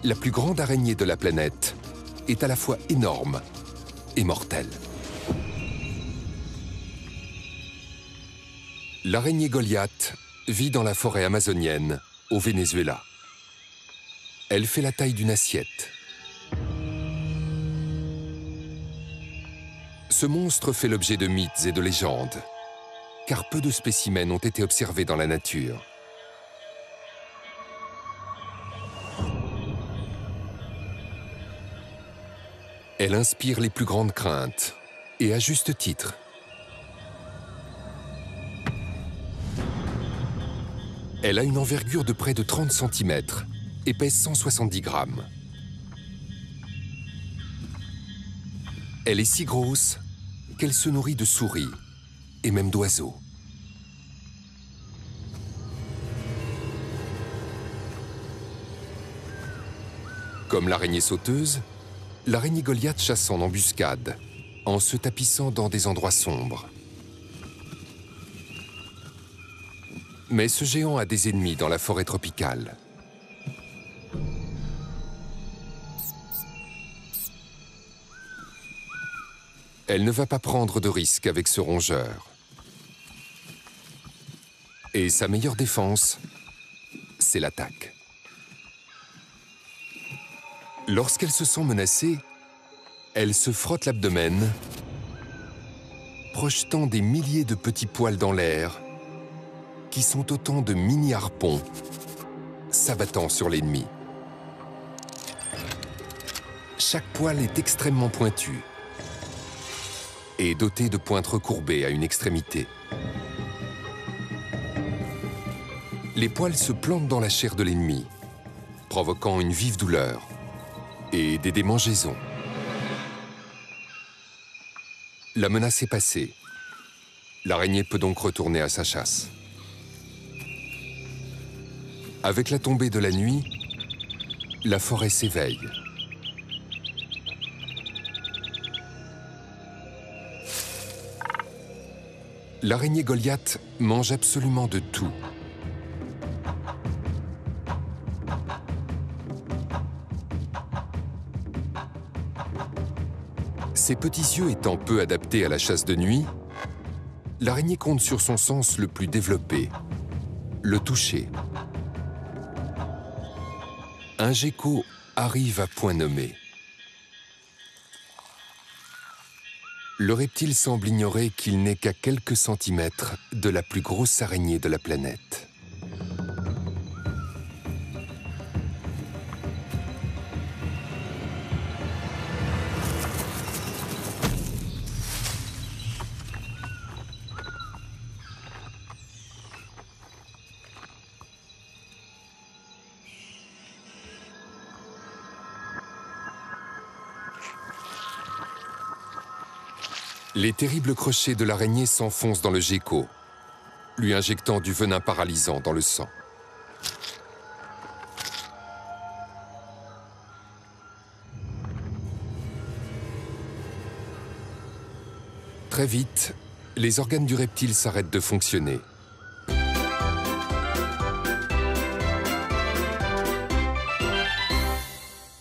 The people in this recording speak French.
la plus grande araignée de la planète, est à la fois énorme et mortelle. L'araignée Goliath vit dans la forêt amazonienne, au Venezuela. Elle fait la taille d'une assiette. Ce monstre fait l'objet de mythes et de légendes, car peu de spécimens ont été observés dans la nature. Elle inspire les plus grandes craintes, et à juste titre. Elle a une envergure de près de 30 cm et pèse 170 grammes. Elle est si grosse qu'elle se nourrit de souris et même d'oiseaux. Comme l'araignée sauteuse, l'araignée Goliath chasse en embuscade, en se tapissant dans des endroits sombres. Mais ce géant a des ennemis dans la forêt tropicale. Elle ne va pas prendre de risque avec ce rongeur. Et sa meilleure défense, c'est l'attaque. Lorsqu'elle se sent menacée, elle se frotte l'abdomen, projetant des milliers de petits poils dans l'air, qui sont autant de mini-harpons s'abattant sur l'ennemi. Chaque poil est extrêmement pointu et doté de pointes recourbées à une extrémité. Les poils se plantent dans la chair de l'ennemi, provoquant une vive douleur et des démangeaisons. La menace est passée. L'araignée peut donc retourner à sa chasse. Avec la tombée de la nuit, la forêt s'éveille. L'araignée Goliath mange absolument de tout. Ses petits yeux étant peu adaptés à la chasse de nuit, l'araignée compte sur son sens le plus développé, le toucher. Un gecko arrive à point nommé. Le reptile semble ignorer qu'il n'est qu'à quelques centimètres de la plus grosse araignée de la planète. Les terribles crochets de l'araignée s'enfoncent dans le gecko, lui injectant du venin paralysant dans le sang. Très vite, les organes du reptile s'arrêtent de fonctionner.